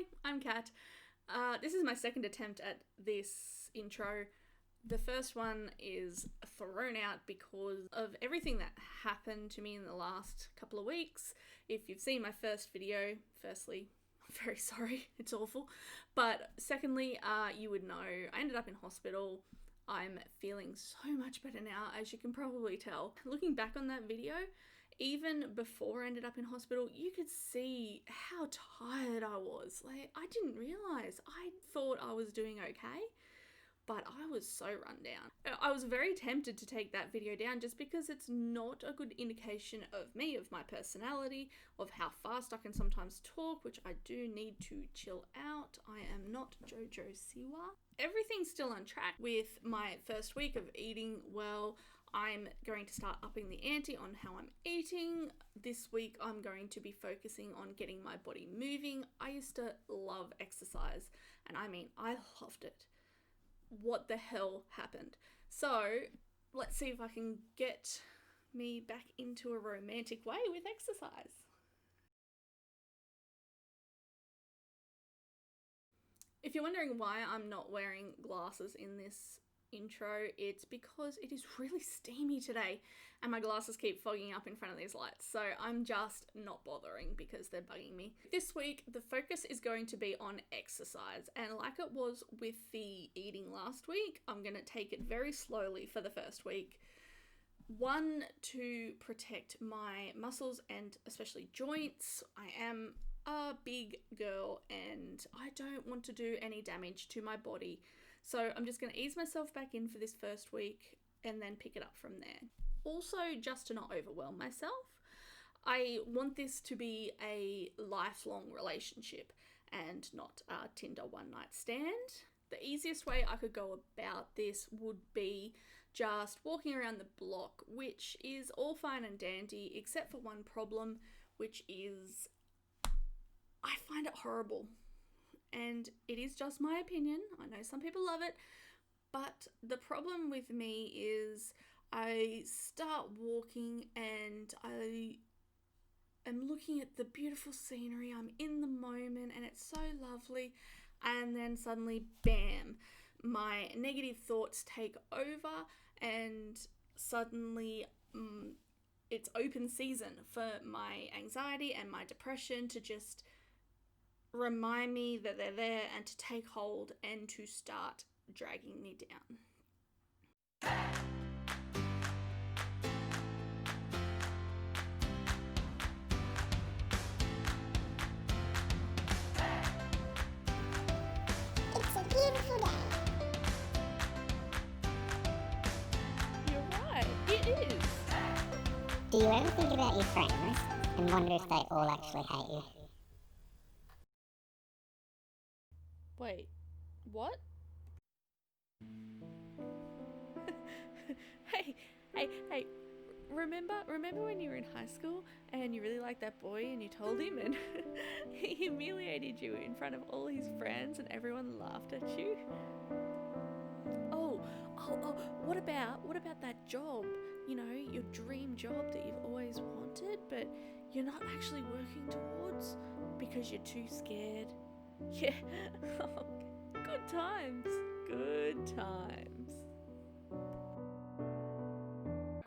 Hi, I'm Kat. This is my second attempt at this intro. The first one is thrown out because of everything that happened to me in the last couple of weeks. If you've seen my first video, firstly, I'm very sorry, it's awful. But secondly, you would know I ended up in hospital. I'm feeling so much better now, as you can probably tell. Looking back on that video, even before I ended up in hospital, you could see how tired I was. Like, I didn't realize. I thought I was doing okay, but I was so run down. I was very tempted to take that video down just because it's not a good indication of me, of my personality, of how fast I can sometimes talk, which I do need to chill out. I am not Jojo Siwa. Everything's still on track with my first week of eating well. I'm going to start upping the ante on how I'm eating. This week I'm going to be focusing on getting my body moving. I used to love exercise, and I mean, I loved it. What the hell happened? So let's see if I can get me back into a romantic way with exercise. If you're wondering why I'm not wearing glasses in this intro, it's because it is really steamy today and my glasses keep fogging up in front of these lights, so I'm just not bothering because they're bugging me. This week the focus is going to be on exercise, and like it was with the eating last week, I'm going to take it very slowly for the first week. One, to protect my muscles and especially joints. I am a big girl and I don't want to do any damage to my body. So I'm just going to ease myself back in for this first week and then pick it up from there. Also, just to not overwhelm myself, I want this to be a lifelong relationship and not a Tinder one night stand. The easiest way I could go about this would be just walking around the block, which is all fine and dandy, except for one problem, which is I find it horrible. And it is just my opinion. I know some people love it, but the problem with me is I start walking and I am looking at the beautiful scenery. I'm in the moment and it's so lovely. And then suddenly, bam, my negative thoughts take over and suddenly it's open season for my anxiety and my depression to just remind me that they're there and to take hold and to start dragging me down. It's a beautiful day. You're right, it is. Do you ever think about your friends and wonder if they all actually hate you? Wait, what? hey, remember when you were in high school and you really liked that boy and you told him and he humiliated you in front of all his friends and everyone laughed at you? Oh, what about that job? You know, your dream job that you've always wanted, but you're not actually working towards because you're too scared. Yeah, good times.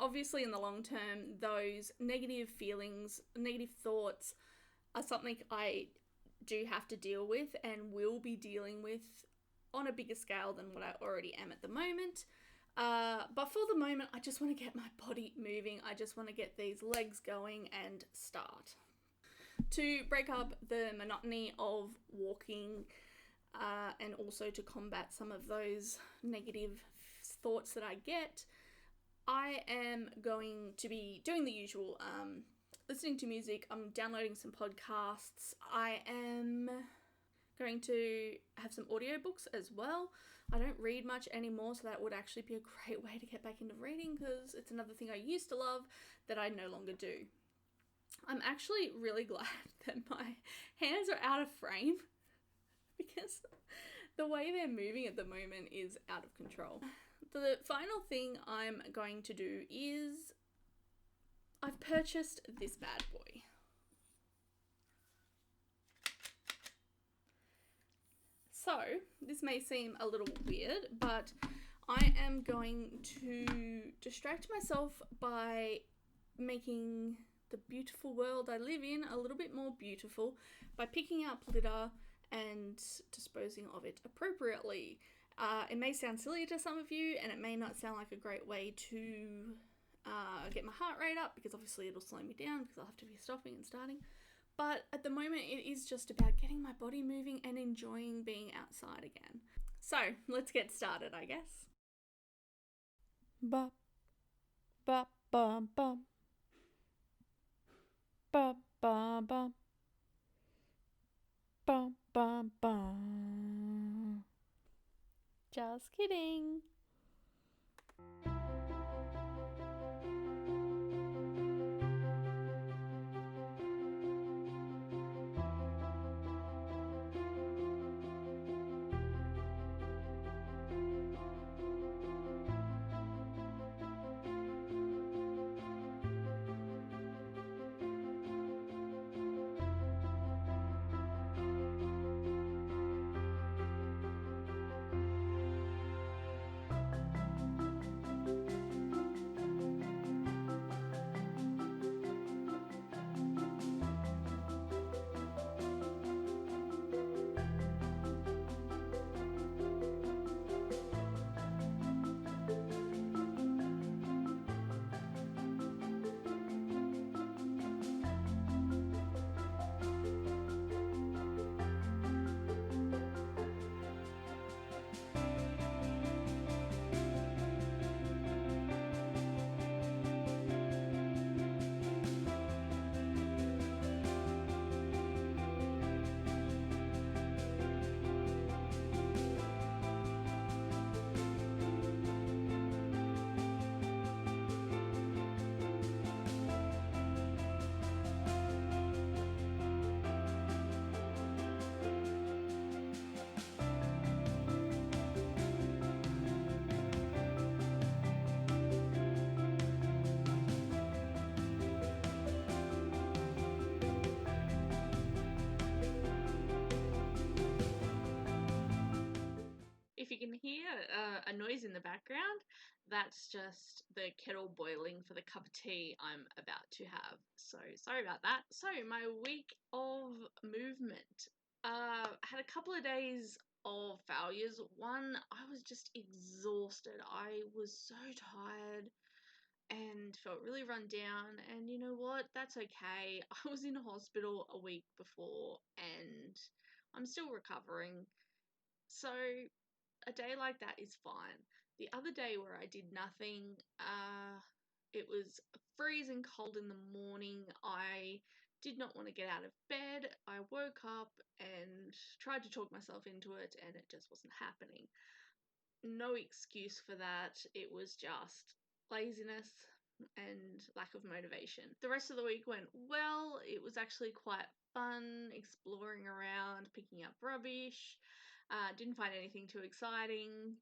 Obviously, in the long term, those negative feelings, negative thoughts are something I do have to deal with and will be dealing with on a bigger scale than what I already am at the moment. But for the moment, I just want to get my body moving. I just want to get these legs going and start. To break up the monotony of walking and also to combat some of those negative thoughts that I get, I am going to be doing the usual, listening to music. I'm downloading some podcasts. I am going to have some audiobooks as well. I don't read much anymore, so that would actually be a great way to get back into reading because it's another thing I used to love that I no longer do. I'm actually really glad that my hands are out of frame because the way they're moving at the moment is out of control. The final thing I'm going to do is I've purchased this bad boy. So, this may seem a little weird, but I am going to distract myself by making the beautiful world I live in a little bit more beautiful by picking up litter and disposing of it appropriately. It may sound silly to some of you, and it may not sound like a great way to get my heart rate up, because obviously it'll slow me down because I'll have to be stopping and starting. But at the moment, it is just about getting my body moving and enjoying being outside again. So, let's get started, I guess. Ba, ba, ba, ba. Ba, ba, ba. Ba, ba, ba. Just kidding. If you can hear a noise in the background, that's just the kettle boiling for the cup of tea I'm about to have. So sorry about that. So my week of movement. Had a couple of days of failures. One, I was just exhausted. I was so tired and felt really run down. And you know what? That's okay. I was in hospital a week before and I'm still recovering. So a day like that is fine. The other day where I did nothing, it was freezing cold in the morning. I did not want to get out of bed. I woke up and tried to talk myself into it, and it just wasn't happening. No excuse for that. It was just laziness and lack of motivation. The rest of the week went well. It was actually quite fun exploring around, picking up rubbish. Didn't find anything too exciting,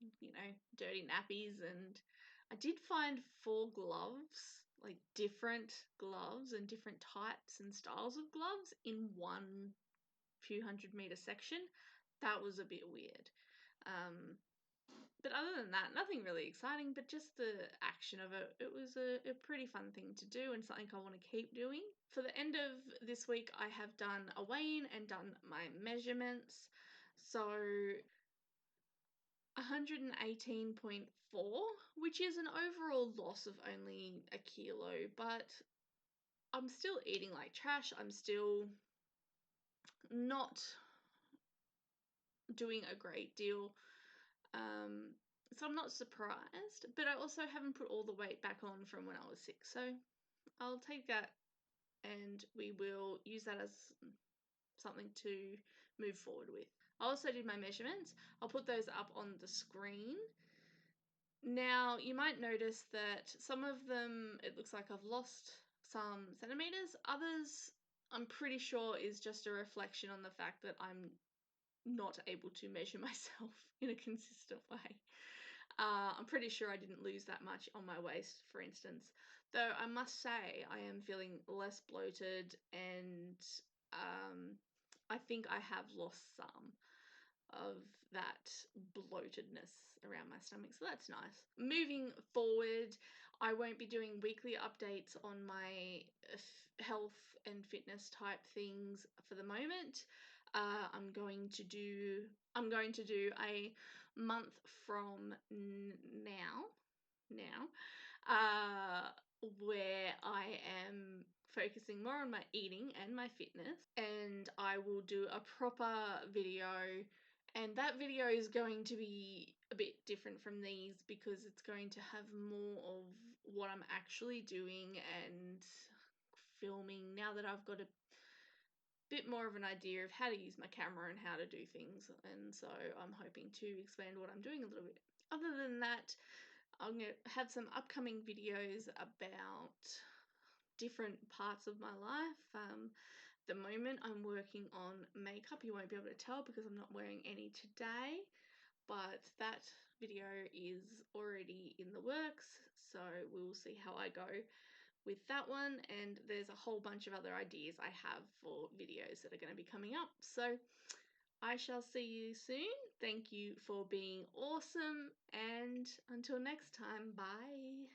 dirty nappies, and I did find 4 gloves, like different gloves and different types and styles of gloves in one few 100-meter section. That was a bit weird. But other than that, nothing really exciting, but just the action of it. It was a pretty fun thing to do and something I want to keep doing. For the end of this week, I have done a weigh-in and done my measurements. So 118.4, which is an overall loss of only a kilo, but I'm still eating like trash. I'm still not doing a great deal. So I'm not surprised, but I also haven't put all the weight back on from when I was sick. So I'll take that and we will use that as something to move forward with. I also did my measurements. I'll put those up on the screen. Now, you might notice that some of them, it looks like I've lost some centimeters. Others, I'm pretty sure is just a reflection on the fact that I'm not able to measure myself in a consistent way. I'm pretty sure I didn't lose that much on my waist, for instance. Though I must say I am feeling less bloated and I think I have lost some. of that bloatedness around my stomach, so that's nice. Moving forward, I won't be doing weekly updates on my health and fitness type things for the moment. I'm going to do a month from now, where I am focusing more on my eating and my fitness, and I will do a proper video, and that video is going to be a bit different from these because it's going to have more of what I'm actually doing and filming now that I've got a bit more of an idea of how to use my camera and how to do things, and so I'm hoping to expand what I'm doing a little bit. Other than that, I'm going to have some upcoming videos about different parts of my life. The moment I'm working on makeup. You won't be able to tell because I'm not wearing any today, but that video is already in the works, so we'll see how I go with that one, and there's a whole bunch of other ideas I have for videos that are going to be coming up. So I shall see you soon. Thank you for being awesome, and until next time, bye.